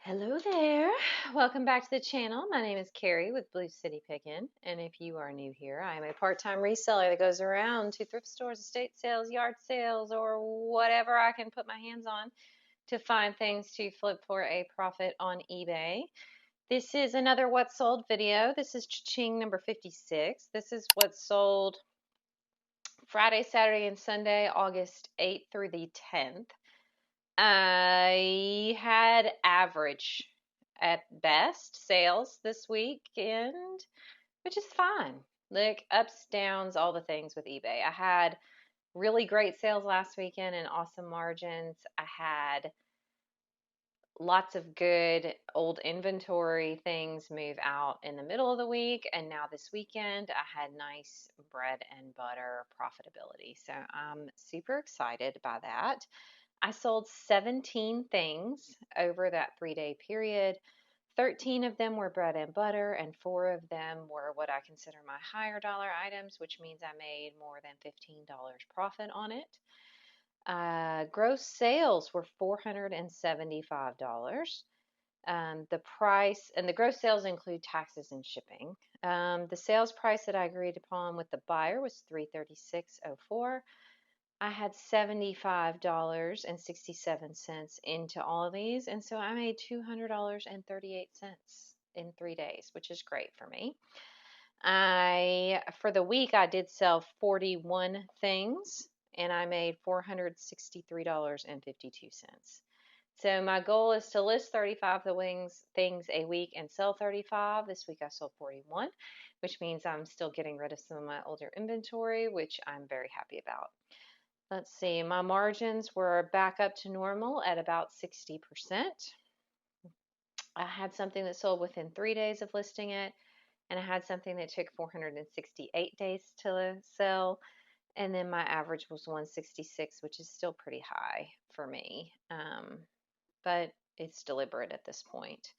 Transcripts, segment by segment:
Hello there. Welcome back to the channel. My name is Carrie with bluescitypickin, and if you are new here, I am a part-time reseller that goes around to thrift stores, estate sales, yard sales, or whatever I can put my hands on to find things to flip for a profit on eBay. This is another What Sold video. This is Ching number 56. This is what sold Friday, Saturday, and Sunday, August 8th through the 10th. I had average at best sales this weekend, which is fine. Like ups, downs, all the things with eBay. I had really great sales last weekend and awesome margins. I had lots of good old inventory things move out in the middle of the week, and now this weekend I had nice bread and butter profitability. So I'm super excited by that. I sold 17 things over that 3-day period. 13 of them were bread and butter, and 4 of them were what I consider my higher dollar items, which means I made more than $15 profit on it. Gross sales were $475. The price and the gross sales include taxes and shipping. The sales price that I agreed upon with the buyer was $336.04. I had $75.67 into all of these, and so I made $200.38 in 3 days, which is great for me. For the week, I did sell 41 things, and I made $463.52. So my goal is to list 35 things a week and sell 35. This week I sold 41, which means I'm still getting rid of some of my older inventory, which I'm very happy about. Let's see, my margins were back up to normal at about 60%. I had something that sold within 3 days of listing it, and I had something that took 468 days to sell, and then my average was 166, which is still pretty high for me, but it's deliberate at this point.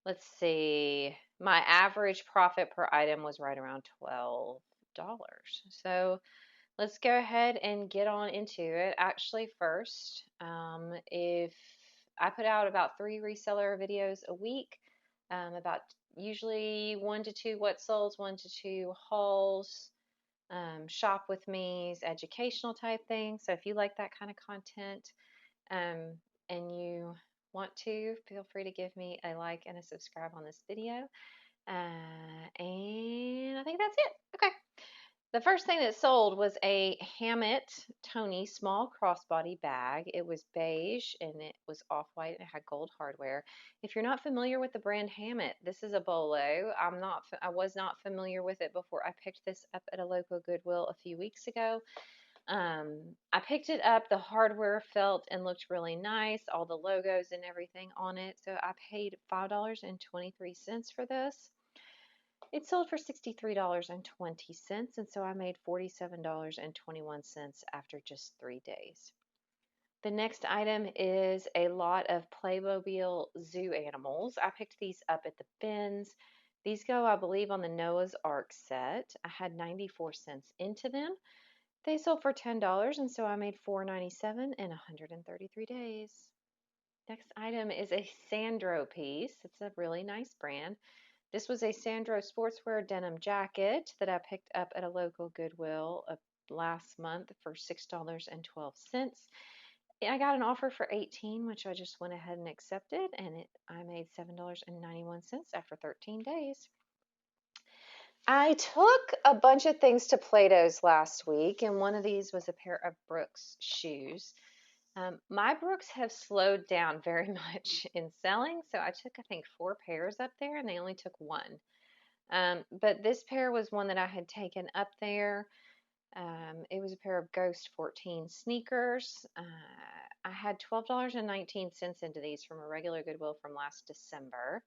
Let's see, my average profit per item was right around $12. So let's go ahead and get on into it. Actually, first, if I put out about 3 reseller videos a week, about usually 1 to 2 what solds, 1 to 2 hauls, shop with me's, educational type things. So if you like that kind of content and you want to, feel free to give me a like and a subscribe on this video. And I think that's it. Okay. The first thing that sold was a Hammett Tony small crossbody bag. It was beige and it was off-white and it had gold hardware. If you're not familiar with the brand Hammett, this is a bolo. I was not familiar with it before I picked this up at a local Goodwill a few weeks ago. I picked it up. The hardware felt and looked really nice, all the logos and everything on it. So I paid $5.23 for this. It sold for $63.20, and so I made $47.21 after just 3 days. The next item is a lot of Playmobil zoo animals. I picked these up at the bins. These go, I believe, on the Noah's Ark set. I had 94 cents into them. They sold for $10, and so I made $4.97 in 133 days. Next item is a Sandro piece. It's a really nice brand. This was a Sandro sportswear denim jacket that I picked up at a local Goodwill last month for $6.12. I got an offer for $18, which I just went ahead and accepted, and I made $7.91 after 13 days. I took a bunch of things to Plato's last week, and one of these was a pair of Brooks shoes. My Brooks have slowed down very much in selling, so I took, I think, 4 pairs up there, and they only took 1. But this pair was one that I had taken up there. It was a pair of Ghost 14 sneakers. I had $12.19 into these from a regular Goodwill from last December.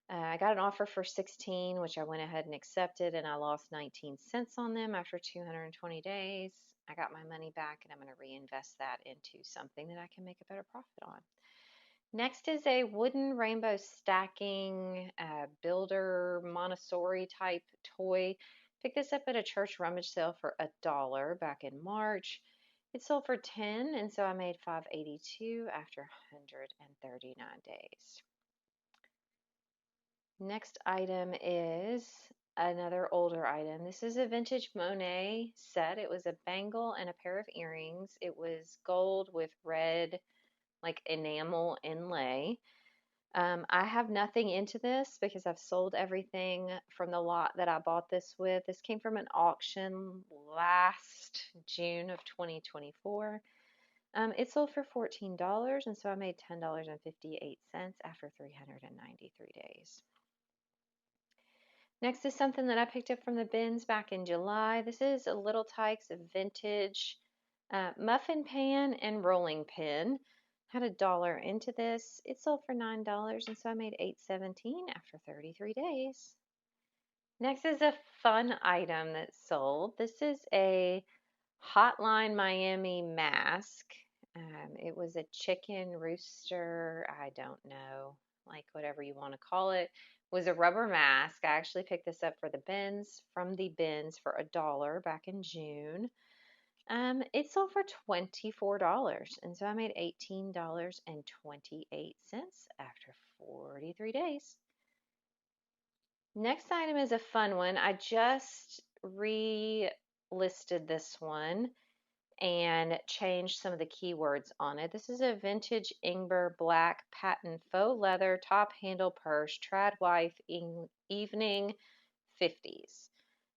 I got an offer for $16, which I went ahead and accepted, and I lost 19 cents on them after 220 days. I got my money back, and I'm going to reinvest that into something that I can make a better profit on. Next is a wooden rainbow stacking builder Montessori type toy. Picked this up at a church rummage sale for $1 back in March. It sold for 10, and so I made $5.82 after 139 days. Next item is another older item. This is a vintage Monet set. It was a bangle and a pair of earrings. It was gold with red, like enamel inlay. I have nothing into this because I've sold everything from the lot that I bought this with. This came from an auction last June of 2024. It sold for $14, and so I made $10.58 after 393 days. Next is something that I picked up from the bins back in July. This is a Little Tikes vintage muffin pan and rolling pin. Had $1 into this. It sold for $9, and so I made $8.17 after 33 days. Next is a fun item that sold. This is a Hotline Miami mask. It was a chicken rooster, I don't know, like whatever you want to call it. Was a rubber mask. I actually picked this up from the bins for $1 back in June. It sold for $24, and so I made $18.28 after 43 days. Next item is a fun one. I just relisted this one and changed some of the keywords on it. This is a vintage Ingber black patent faux leather top handle purse, trad wife evening 50s.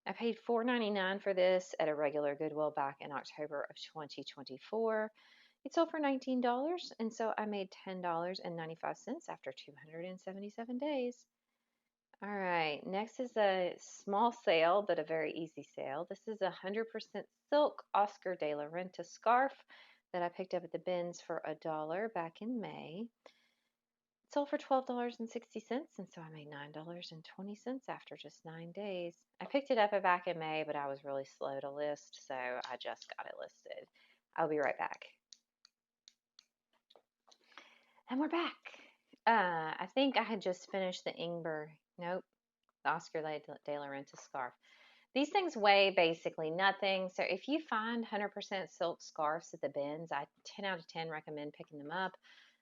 I paid $4.99 for this at a regular Goodwill back in October of 2024. It sold for $19, and so I made $10.95 after 277 days. All right, next is a small sale, but a very easy sale. This is a 100% silk Oscar de la Renta scarf that I picked up at the bins for $1 back in May. It sold for $12.60, and so I made $9.20 after just 9 days. I picked it up back in May, but I was really slow to list, so I just got it listed. I'll be right back. And we're back. I think I had just finished the Ingber. Nope. The Oscar de la Renta scarf. These things weigh basically nothing. So if you find 100% silk scarves at the bins, I 10 out of 10 recommend picking them up.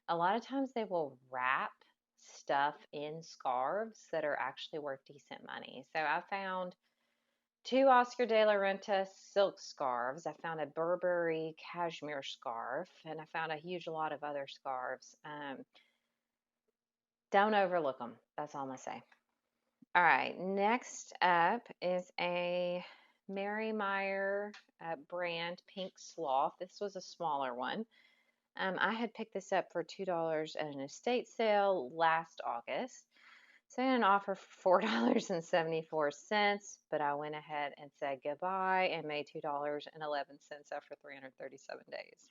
A lot of times they will wrap stuff in scarves that are actually worth decent money. So I found 2 Oscar de la Renta silk scarves. I found a Burberry cashmere scarf, and I found a huge lot of other scarves. Don't overlook them. That's all I'm going to say. All right, next up is a Mary Meyer brand pink sloth. This was a smaller one. I had picked this up for $2 at an estate sale last August. So I had an offer for $4.74, but I went ahead and said goodbye and made $2.11 after 337 days.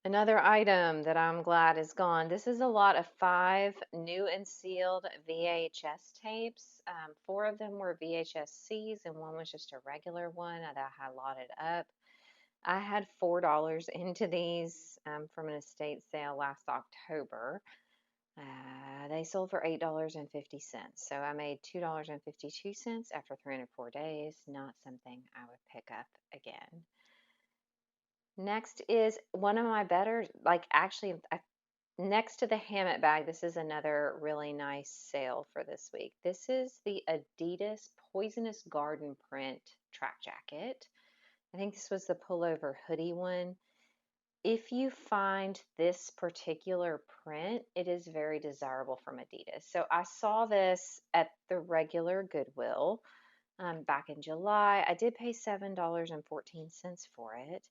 Another item that I'm glad is gone. This is a lot of 5 new and sealed VHS tapes. 4 of them were VHS-Cs and 1 was just a regular one that I had lotted up. I had $4 into these from an estate sale last October. They sold for $8.50. So I made $2.52 after 304 days. Not something I would pick up again. Next is one of my better, next to the Hammett bag, this is another really nice sale for this week. This is the Adidas Poisonous Garden print track jacket. I think this was the pullover hoodie one. If you find this particular print, it is very desirable from Adidas. So I saw this at the regular Goodwill back in July. I did pay $7.14 for it.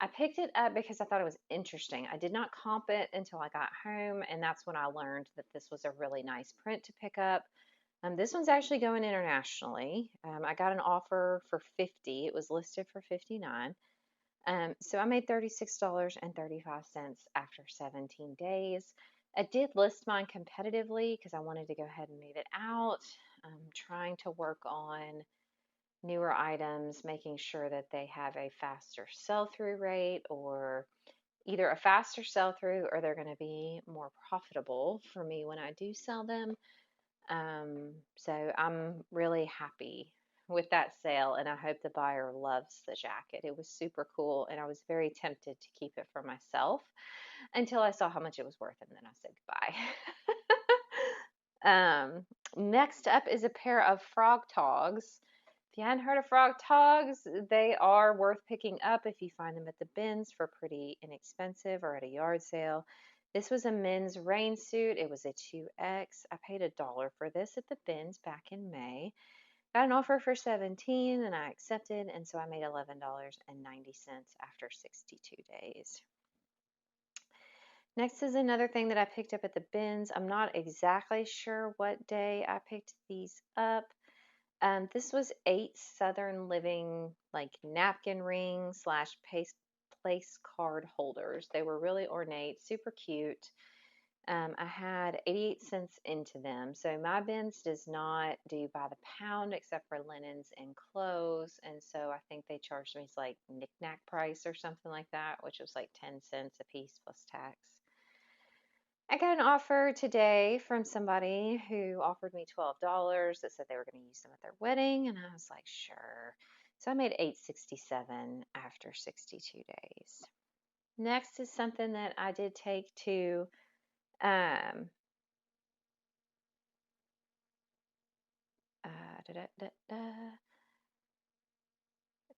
I picked it up because I thought it was interesting. I did not comp it until I got home, and that's when I learned that this was a really nice print to pick up. This one's actually going internationally. I got an offer for $50. It was listed for $59. So I made $36.35 after 17 days. I did list mine competitively because I wanted to go ahead and move it out. I'm trying to work on newer items, making sure that they have a faster sell-through rate, or either a faster sell-through or they're going to be more profitable for me when I do sell them. So I'm really happy with that sale, and I hope the buyer loves the jacket. It was super cool, and I was very tempted to keep it for myself until I saw how much it was worth, and then I said goodbye. Next up is a pair of frog togs. If you hadn't heard of frog togs, they are worth picking up if you find them at the bins for pretty inexpensive or at a yard sale. This was a men's rain suit. It was a 2X. I paid $1 for this at the bins back in May. Got an offer for 17 and I accepted, and so I made $11.90 after 62 days. Next is another thing that I picked up at the bins. I'm not exactly sure what day I picked these up. This was 8 Southern Living like napkin rings slash place card holders. They were really ornate, super cute. I had 88 cents into them. So my bins does not do by the pound except for linens and clothes. And so I think they charged me like knick-knack price or something like that, which was like 10 cents a piece plus tax. I got an offer today from somebody who offered me $12 that said they were going to use them at their wedding, and I was like, sure. So I made $8.67 after 62 days. Next is something that I did take to um,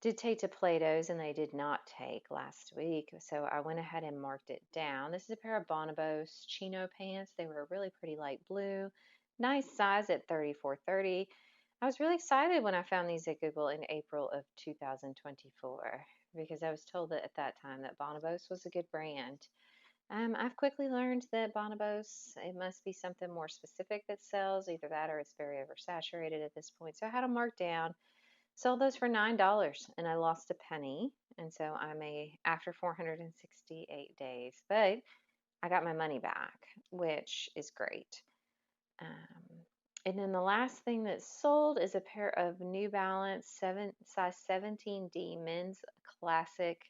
did take to Plato's, and they did not take last week, so I went ahead and marked it down. This is a pair of Bonobos chino pants. They were a really pretty light blue, nice size at 34.30. I was really excited when I found these at Google in April of 2024 because I was told that at that time that Bonobos was a good brand. I've quickly learned that Bonobos, it must be something more specific that sells, either that or it's very oversaturated at this point. So I had them marked down. Sold those for $9 and I lost a penny. And so after 468 days, but I got my money back, which is great. And then the last thing that sold is a pair of New Balance size 17D men's classic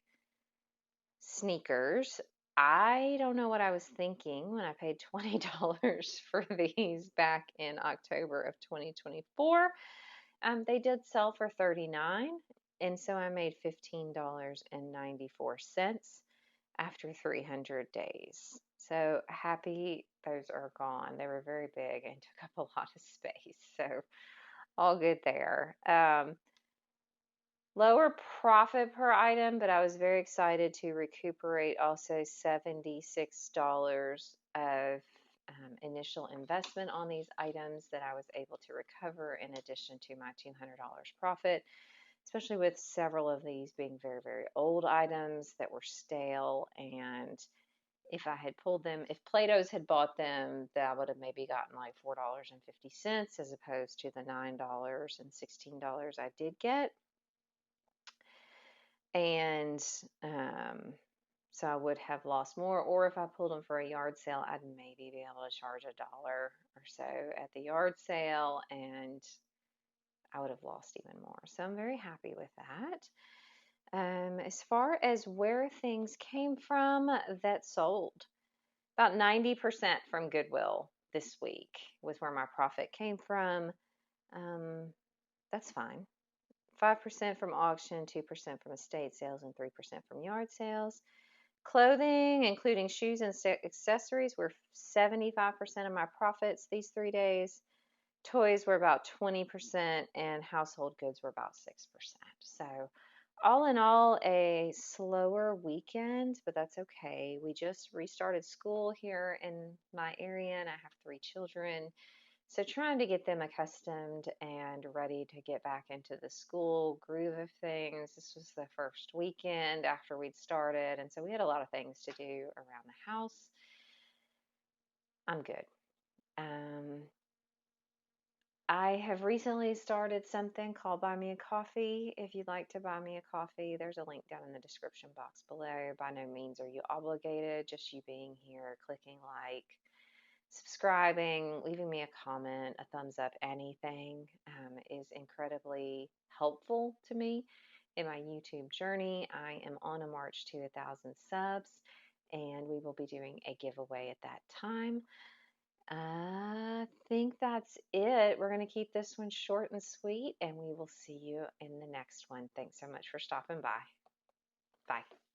sneakers. I don't know what I was thinking when I paid $20 for these back in October of 2024. They did sell for $39, and so I made $15.94 after 300 days. So happy those are gone. They were very big and took up a lot of space, so all good there. Lower profit per item, but I was very excited to recuperate also $76 of initial investment on these items that I was able to recover in addition to my $200 profit, especially with several of these being very, very old items that were stale. And if I had pulled them, if Plato's had bought them, that I would have maybe gotten like $4.50 as opposed to the $9 and $16 I did get. And so I would have lost more, or if I pulled them for a yard sale, I'd maybe be able to charge $1 or so at the yard sale, and I would have lost even more. So I'm very happy with that. As far as where things came from that sold, about 90% from Goodwill this week was where my profit came from. That's fine. 5% from auction, 2% from estate sales, and 3% from yard sales. Clothing, including shoes and accessories, were 75% of my profits these 3 days. Toys were about 20%, and household goods were about 6%. So, all in all, a slower weekend, but that's okay. We just restarted school here in my area, and I have 3 children. So trying to get them accustomed and ready to get back into the school groove of things. This was the first weekend after we'd started, and so we had a lot of things to do around the house. I'm good. I have recently started something called Buy Me a Coffee. If you'd like to buy me a coffee, there's a link down in the description box below. By no means are you obligated, just you being here, clicking like, subscribing, leaving me a comment, a thumbs up, anything is incredibly helpful to me in my YouTube journey. I am on a march to 1,000 subs, and we will be doing a giveaway at that time. I think that's it. We're going to keep this one short and sweet, and we will see you in the next one. Thanks so much for stopping by. Bye.